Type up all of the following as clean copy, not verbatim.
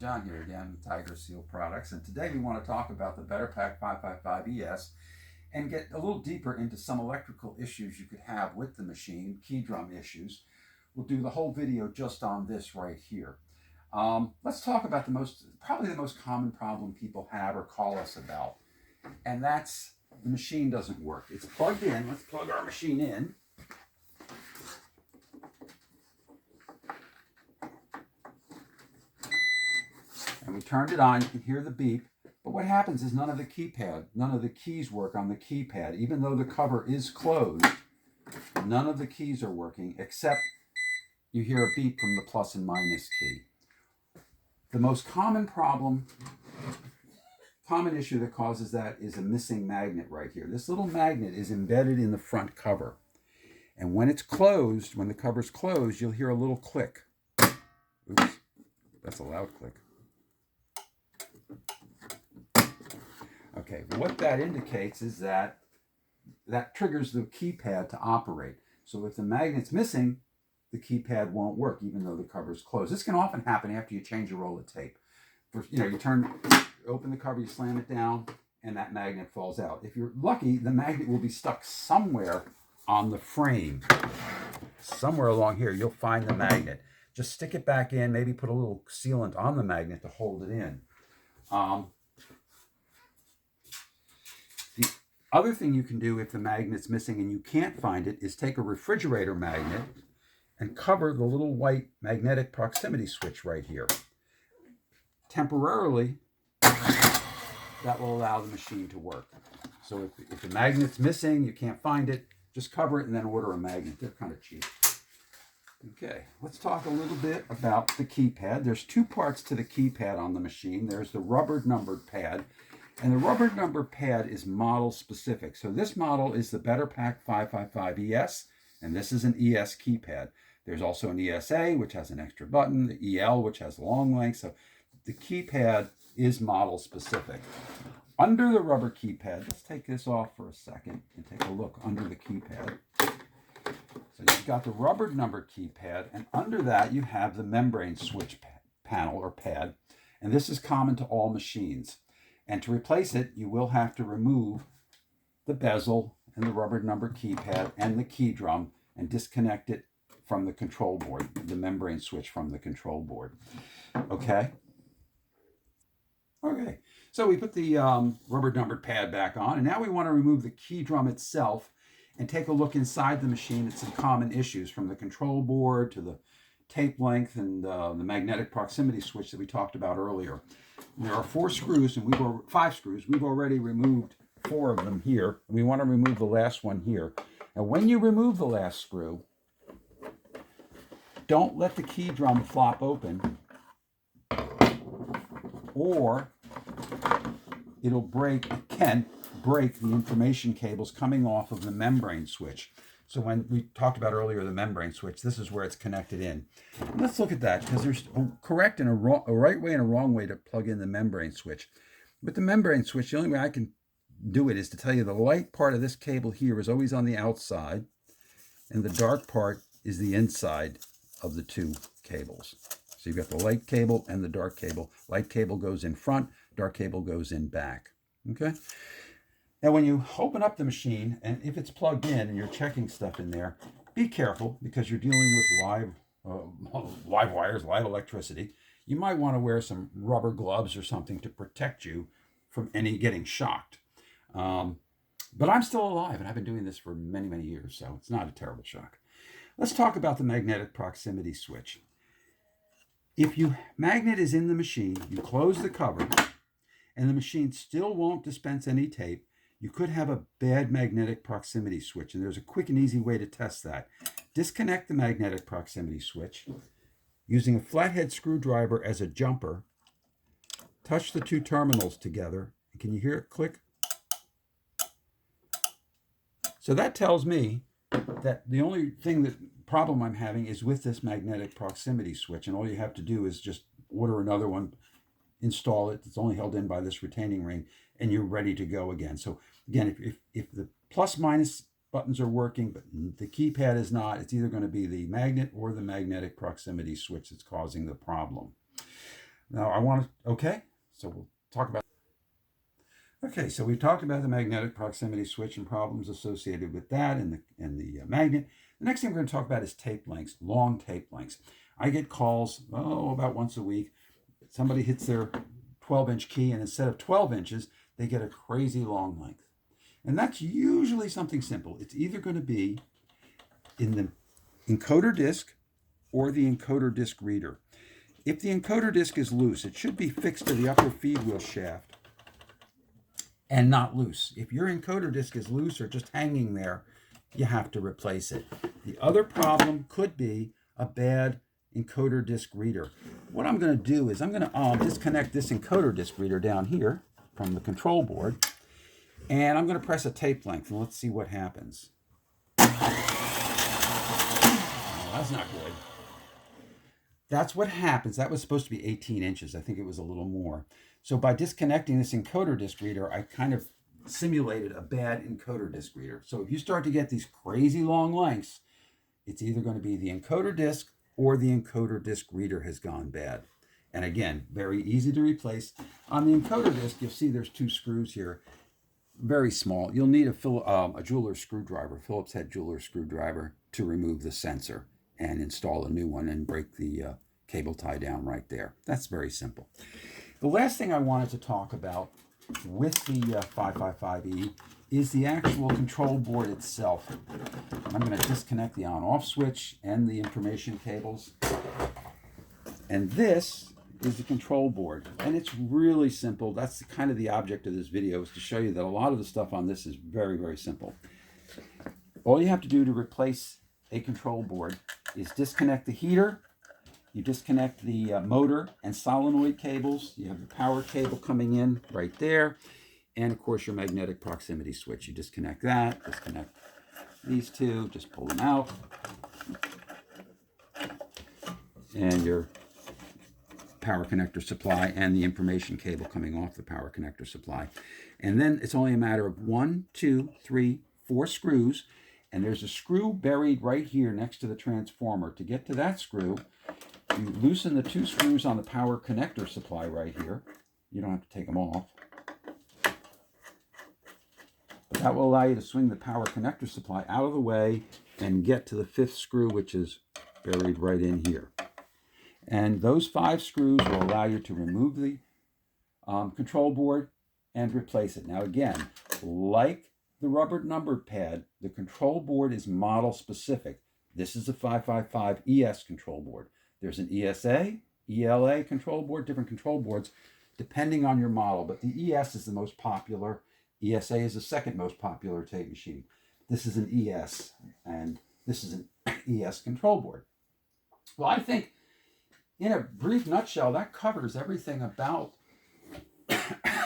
John here again with Tiger Seal Products, and today we want to talk about the BetterPack 555ES and get a little deeper into some electrical issues you could have with the machine, key drum issues. We'll do the whole video just on this right here. Let's talk about probably the most common problem people have or call us about, and that's the machine doesn't work. It's plugged in. Let's plug our machine in. And we turned it on, you can hear the beep, but what happens is none of the keys work on the keypad. Even though the cover is closed, none of the keys are working except you hear a beep from the plus and minus key. The most common issue that causes that is a missing magnet right here. This little magnet is embedded in the front cover. And when it's closed, when the cover's closed, you'll hear a little click. Oops, that's a loud click. Okay, what that indicates is that triggers the keypad to operate. So if the magnet's missing, the keypad won't work even though the cover's closed. This can often happen after you change a roll of tape. You open the cover, you slam it down, and that magnet falls out. If you're lucky, the magnet will be stuck somewhere on the frame. Somewhere along here, you'll find the magnet. Just stick it back in, maybe put a little sealant on the magnet to hold it in. The other thing you can do if the magnet's missing and you can't find it is take a refrigerator magnet and cover the little white magnetic proximity switch right here. Temporarily, that will allow the machine to work. So if the magnet's missing, you can't find it, just cover it and then order a magnet. They're kind of cheap. Okay, let's talk a little bit about the keypad. There's two parts to the keypad on the machine. There's the rubber numbered pad, and the rubber numbered pad is model specific. So this model is the BetterPack 555ES, and this is an ES keypad. There's also an ESA, which has an extra button, the EL, which has long length. So the keypad is model specific. Under the rubber keypad, let's take this off for a second and take a look under the keypad. So you've got the rubber numbered keypad, and under that you have the membrane switch panel or pad, and this is common to all machines. And to replace it, you will have to remove the bezel and the rubber numbered keypad and the key drum and disconnect it from the control board, the membrane switch from the control board. Okay, so we put the rubber numbered pad back on, and now we want to remove the key drum itself and take a look inside the machine at some common issues, from the control board to the tape length and the magnetic proximity switch that we talked about earlier. And there are 5 screws. We've already removed 4 of them here. We want to remove the last one here. Now, when you remove the last screw, don't let the key drum flop open, or it can break the information cables coming off of the membrane switch. So when we talked about earlier the membrane switch, this is where it's connected in. And let's look at that, because there's a correct and a right way and a wrong way to plug in the membrane switch. With the membrane switch, the only way I can do it is to tell you the light part of this cable here is always on the outside, and the dark part is the inside of the 2 cables. So you've got the light cable and the dark cable. Light cable goes in front, dark cable goes in back. Okay? Now, when you open up the machine, and if it's plugged in and you're checking stuff in there, be careful, because you're dealing with live wires, live electricity. You might want to wear some rubber gloves or something to protect you from getting shocked. But I'm still alive, and I've been doing this for many, many years, so it's not a terrible shock. Let's talk about the magnetic proximity switch. If your magnet is in the machine, you close the cover, and the machine still won't dispense any tape, you could have a bad magnetic proximity switch, and there's a quick and easy way to test that. Disconnect the magnetic proximity switch using a flathead screwdriver as a jumper. Touch the 2 terminals together. Can you hear it click? So that tells me that the only problem I'm having is with this magnetic proximity switch, and all you have to do is just order another one, install it. It's only held in by this retaining ring, and you're ready to go again. So again, if the plus minus buttons are working but the keypad is not, it's either going to be the magnet or the magnetic proximity switch that's causing the problem. Now I want to, okay, so we'll talk about, okay, so we've talked about the magnetic proximity switch and problems associated with that and the magnet. The next thing we're going to talk about is tape lengths, long tape lengths. I get calls, about once a week. Somebody hits their 12-inch key, and instead of 12 inches, they get a crazy long length. And that's usually something simple. It's either going to be in the encoder disc or the encoder disc reader. If the encoder disc is loose, it should be fixed to the upper feed wheel shaft and not loose. If your encoder disc is loose or just hanging there, you have to replace it. The other problem could be a bad encoder disc reader. What I'm going to do is I'm going to disconnect this encoder disc reader down here from the control board, and I'm going to press a tape length, and let's see what happens. Oh, that's not good. That's what happens. That was supposed to be 18 inches. I think it was a little more. So by disconnecting this encoder disc reader, I kind of simulated a bad encoder disc reader. So if you start to get these crazy long lengths, it's either going to be the encoder disc or the encoder disc reader has gone bad. And again, very easy to replace. On the encoder disc, you'll see there's 2 screws here, very small. You'll need a jeweler's screwdriver, Phillips head jeweler's screwdriver, to remove the sensor and install a new one and break the cable tie down right there. That's very simple. The last thing I wanted to talk about with the 555E is the actual control board itself. I'm going to disconnect the on-off switch and the information cables. And this is the control board. And it's really simple. That's kind of the object of this video, is to show you that a lot of the stuff on this is very, very simple. All you have to do to replace a control board is disconnect the heater. You disconnect the motor and solenoid cables. You have the power cable coming in right there. And of course your magnetic proximity switch. You disconnect that, disconnect these 2, just pull them out. And your power connector supply and the information cable coming off the power connector supply. And then it's only a matter of 1, 2, 3, 4 screws. And there's a screw buried right here next to the transformer. To get to that screw, you loosen the 2 screws on the power connector supply right here. You don't have to take them off. That will allow you to swing the power connector supply out of the way and get to the 5th screw, which is buried right in here. And those 5 screws will allow you to remove the control board and replace it. Now again, like the rubber numbered pad, the control board is model specific. This is a 555 ES control board. There's an ESA, ELA control board, different control boards depending on your model, but the ES is the most popular. ESA is the second most popular tape machine. This is an ES, and this is an ES control board. Well, I think in a brief nutshell, that covers everything about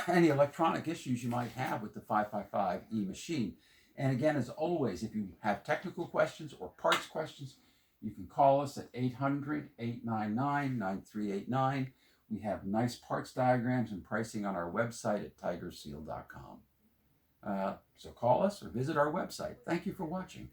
any electronic issues you might have with the 555E machine. And again, as always, if you have technical questions or parts questions, you can call us at 800-899-9389. We have nice parts diagrams and pricing on our website at tigerseal.com. So call us or visit our website. Thank you for watching.